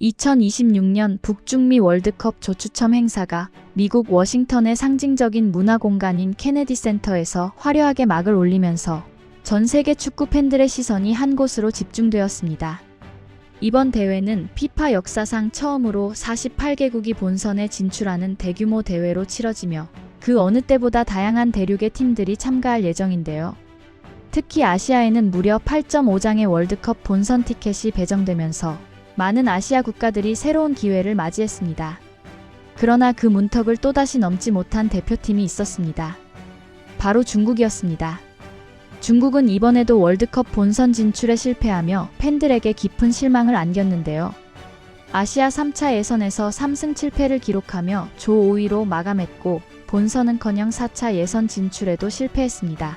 2026년 북중미 월드컵 조추첨 행사가 미국 워싱턴의 상징적인 문화공간인 케네디 센터에서 화려하게 막을 올리면서 전 세계 축구 팬들의 시선이 한 곳으로 집중되었습니다. 이번 대회는 피파 역사상 처음으로 48개국이 본선에 진출하는 대규모 대회로 치러지며 그 어느 때보다 다양한 대륙의 팀들이 참가할 예정인데요. 특히 아시아에는 무려 8.5장의 월드컵 본선 티켓이 배정되면서 많은 아시아 국가들이 새로운 기회를 맞이했습니다. 그러나 그 문턱을 또다시 넘지 못한 대표팀이 있었습니다. 바로 중국이었습니다. 중국은 이번에도 월드컵 본선 진출에 실패하며 팬들에게 깊은 실망을 안겼는데요. 아시아 3차 예선에서 3승 7패를 기록하며 조 5위로 마감했고 본선은커녕 4차 예선 진출에도 실패했습니다.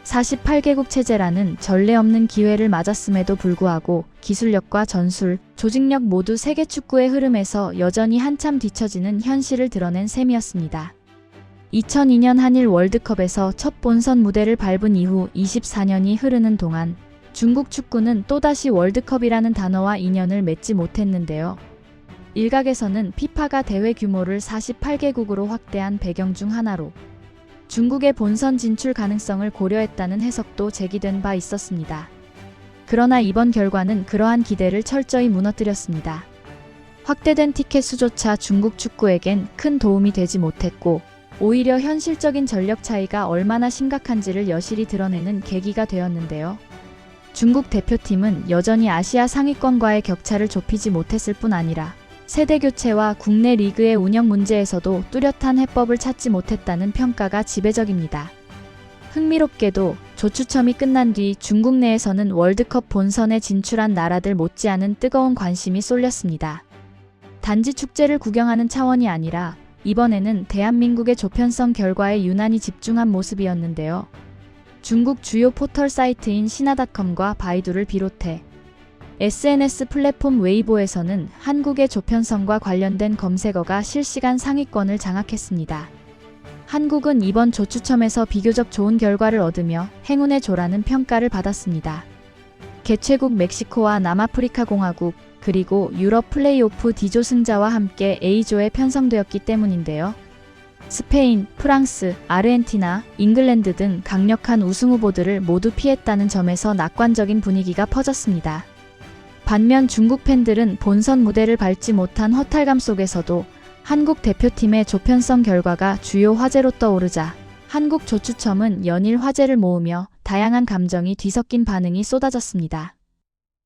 48개국 체제라는 전례 없는 기회를 맞았음에도 불구하고 기술력과 전술, 조직력 모두 세계 축구의 흐름에서 여전히 한참 뒤처지는 현실을 드러낸 셈이었습니다. 2002년 한일 월드컵에서 첫 본선 무대를 밟은 이후 24년이 흐르는 동안 중국 축구는 또다시 월드컵이라는 단어와 인연을 맺지 못했는데요. 일각에서는 피파가 대회 규모를 48개국으로 확대한 배경 중 하나로 중국의 본선 진출 가능성을 고려했다는 해석도 제기된 바 있었습니다. 그러나 이번 결과는 그러한 기대를 철저히 무너뜨렸습니다. 확대된 티켓 수조차 중국 축구에겐 큰 도움이 되지 못했고 오히려 현실적인 전력 차이가 얼마나 심각한지를 여실히 드러내는 계기가 되었는데요. 중국 대표팀은 여전히 아시아 상위권과의 격차를 좁히지 못했을 뿐 아니라 세대 교체와 국내 리그의 운영 문제에서도 뚜렷한 해법을 찾지 못했다는 평가가 지배적입니다. 흥미롭게도 조추첨이 끝난 뒤 중국 내에서는 월드컵 본선에 진출한 나라들 못지않은 뜨거운 관심이 쏠렸습니다. 단지 축제를 구경하는 차원이 아니라 이번에는 대한민국의 조편성 결과에 유난히 집중한 모습이었는데요. 중국 주요 포털 사이트인 신화닷컴과 바이두를 비롯해 SNS 플랫폼 웨이보에서는 한국의 조편성과 관련된 검색어가 실시간 상위권을 장악했습니다. 한국은 이번 조추첨에서 비교적 좋은 결과를 얻으며 행운의 조라는 평가를 받았습니다. 개최국 멕시코와 남아프리카 공화국, 그리고 유럽 플레이오프 D조 승자와 함께 A조에 편성되었기 때문인데요. 스페인, 프랑스, 아르헨티나, 잉글랜드 등 강력한 우승 후보들을 모두 피했다는 점에서 낙관적인 분위기가 퍼졌습니다. 반면 중국 팬들은 본선 무대를 밟지 못한 허탈감 속에서도 한국 대표팀의 조편성 결과가 주요 화제로 떠오르자 한국 조추첨은 연일 화제를 모으며 다양한 감정이 뒤섞인 반응이 쏟아졌습니다.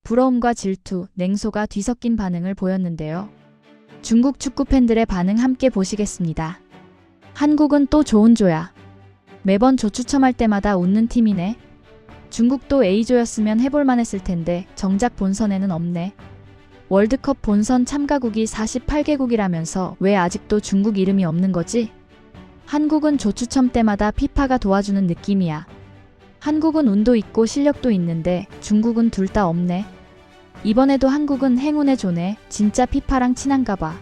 부러움과 질투, 냉소가 뒤섞인 반응을 보였는데요. 중국 축구 팬들의 반응 함께 보시겠습니다. 한국은 또 좋은 조야. 매번 조추첨할 때마다 웃는 팀이네. 중국도 A조였으면 해볼만 했을 텐데 정작 본선에는 없네. 월드컵 본선 참가국이 48개국이라면서 왜 아직도 중국 이름이 없는 거지? 한국은 조추첨 때마다 피파가 도와주는 느낌이야. 한국은 운도 있고 실력도 있는데 중국은 둘 다 없네. 이번에도 한국은 행운의 조네. 진짜 피파랑 친한가 봐.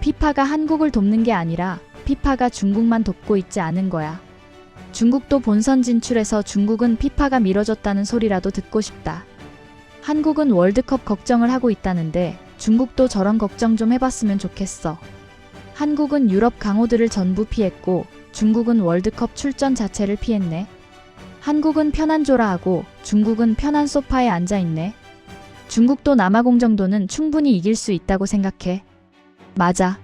피파가 한국을 돕는 게 아니라 피파가 중국만 돕고 있지 않은 거야. 중국도 본선 진출해서 중국은 피파가 밀어줬다는 소리라도 듣고 싶다. 한국은 월드컵 걱정을 하고 있다는데 중국도 저런 걱정 좀 해봤으면 좋겠어. 한국은 유럽 강호들을 전부 피했고 중국은 월드컵 출전 자체를 피했네. 한국은 편한 조라 하고 중국은 편한 소파에 앉아있네. 중국도 남아공 정도는 충분히 이길 수 있다고 생각해. 맞아.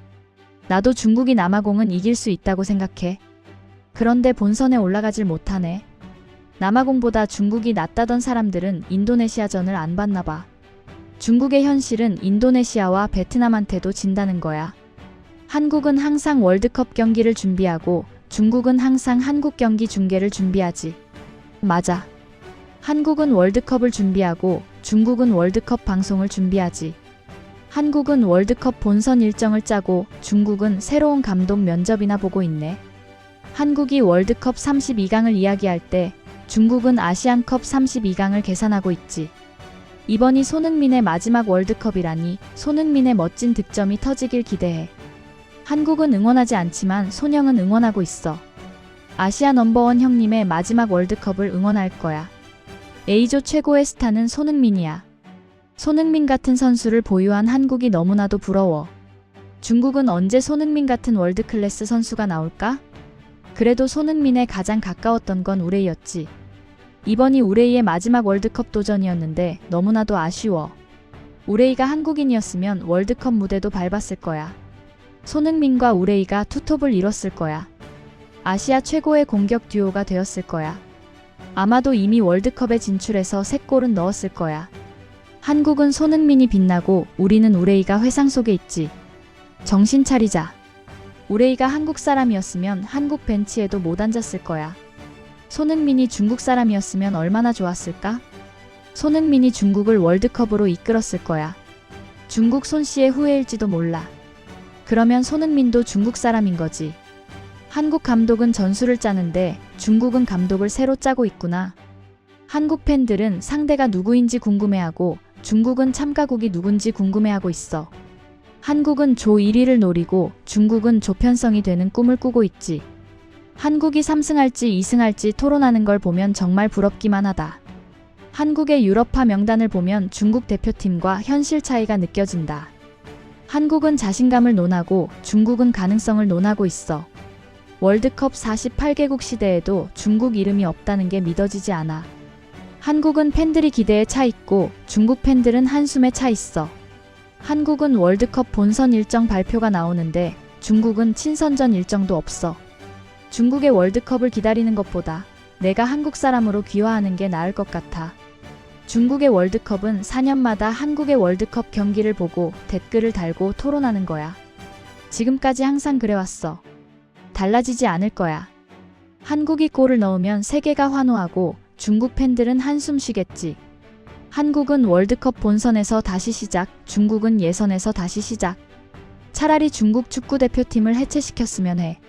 나도 중국이 남아공은 이길 수 있다고 생각해. 그런데 본선에 올라가질 못하네. 남아공보다 중국이 낫다던 사람들은 인도네시아전을 안 봤나 봐. 중국의 현실은 인도네시아와 베트남한테도 진다는 거야. 한국은 항상 월드컵 경기를 준비하고 중국은 항상 한국 경기 중계를 준비하지. 맞아. 한국은 월드컵을 준비하고 중국은 월드컵 방송을 준비하지. 한국은 월드컵 본선 일정을 짜고 중국은 새로운 감독 면접이나 보고 있네. 한국이 월드컵 32강을 이야기할 때 중국은 아시안컵 32강을 계산하고 있지. 이번이 손흥민의 마지막 월드컵이라니 손흥민의 멋진 득점이 터지길 기대해. 한국은 응원하지 않지만 손영은 응원하고 있어. 아시아 넘버원 형님의 마지막 월드컵을 응원할 거야. A조 최고의 스타는 손흥민이야. 손흥민 같은 선수를 보유한 한국이 너무나도 부러워. 중국은 언제 손흥민 같은 월드클래스 선수가 나올까? 그래도 손흥민에 가장 가까웠던 건 우레이였지. 이번이 우레이의 마지막 월드컵 도전이었는데 너무나도 아쉬워. 우레이가 한국인이었으면 월드컵 무대도 밟았을 거야. 손흥민과 우레이가 투톱을 이뤘을 거야. 아시아 최고의 공격 듀오가 되었을 거야. 아마도 이미 월드컵에 진출해서 3골은 넣었을 거야. 한국은 손흥민이 빛나고 우리는 우레이가 회상 속에 있지. 정신 차리자. 우레이가 한국 사람이었으면 한국 벤치에도 못 앉았을 거야. 손흥민이 중국 사람이었으면 얼마나 좋았을까? 손흥민이 중국을 월드컵으로 이끌었을 거야. 중국 손씨의 후예일지도 몰라. 그러면 손흥민도 중국 사람인 거지. 한국 감독은 전술을 짜는데 중국은 감독을 새로 짜고 있구나. 한국 팬들은 상대가 누구인지 궁금해하고 중국은 참가국이 누군지 궁금해하고 있어. 한국은 조 1위를 노리고 중국은 조편성이 되는 꿈을 꾸고 있지. 한국이 3승할지 2승할지 토론하는 걸 보면 정말 부럽기만 하다. 한국의 유럽파 명단을 보면 중국 대표팀과 현실 차이가 느껴진다. 한국은 자신감을 논하고 중국은 가능성을 논하고 있어. 월드컵 48개국 시대에도 중국 이름이 없다는 게 믿어지지 않아. 한국은 팬들이 기대에 차 있고 중국 팬들은 한숨에 차 있어. 한국은 월드컵 본선 일정 발표가 나오는데 중국은 친선전 일정도 없어. 중국의 월드컵을 기다리는 것보다 내가 한국 사람으로 귀화하는 게 나을 것 같아. 중국의 월드컵은 4년마다 한국의 월드컵 경기를 보고 댓글을 달고 토론하는 거야. 지금까지 항상 그래왔어. 달라지지 않을 거야. 한국이 골을 넣으면 세계가 환호하고 중국 팬들은 한숨 쉬겠지. 한국은 월드컵 본선에서 다시 시작, 중국은 예선에서 다시 시작. 차라리 중국 축구대표팀을 해체시켰으면 해.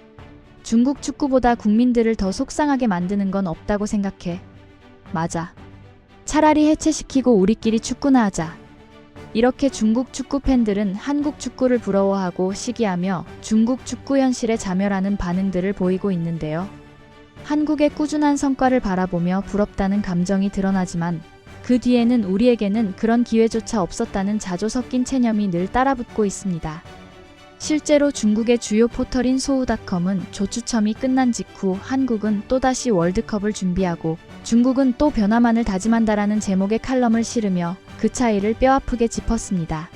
중국 축구보다 국민들을 더 속상하게 만드는 건 없다고 생각해. 맞아. 차라리 해체시키고 우리끼리 축구나 하자. 이렇게 중국 축구 팬들은 한국 축구를 부러워하고 시기하며 중국 축구 현실에 자멸하는 반응들을 보이고 있는데요. 한국의 꾸준한 성과를 바라보며 부럽다는 감정이 드러나지만 그 뒤에는 우리에게는 그런 기회조차 없었다는 자조 섞인 체념이 늘 따라붙고 있습니다. 실제로 중국의 주요 포털인 소우닷컴은 조추첨이 끝난 직후 한국은 또다시 월드컵을 준비하고 중국은 또 변화만을 다짐한다라는 제목의 칼럼을 실으며 그 차이를 뼈아프게 짚었습니다.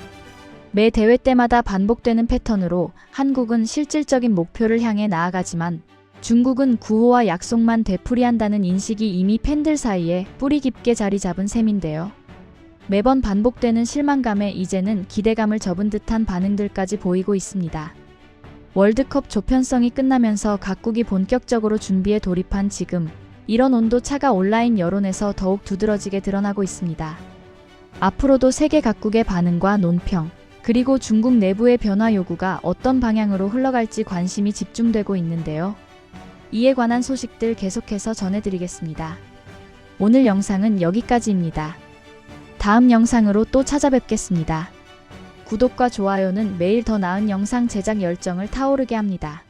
매 대회 때마다 반복되는 패턴으로 한국은 실질적인 목표를 향해 나아가지만 중국은 구호와 약속만 되풀이한다는 인식이 이미 팬들 사이에 뿌리 깊게 자리 잡은 셈인데요. 매번 반복되는 실망감에 이제는 기대감을 접은 듯한 반응들까지 보이고 있습니다. 월드컵 조편성이 끝나면서 각국이 본격적으로 준비에 돌입한 지금, 이런 온도차가 온라인 여론에서 더욱 두드러지게 드러나고 있습니다. 앞으로도 세계 각국의 반응과 논평, 그리고 중국 내부의 변화 요구가 어떤 방향으로 흘러갈지 관심이 집중되고 있는데요. 이에 관한 소식들 계속해서 전해드리겠습니다. 오늘 영상은 여기까지입니다. 다음 영상으로 또 찾아뵙겠습니다. 구독과 좋아요는 매일 더 나은 영상 제작 열정을 타오르게 합니다.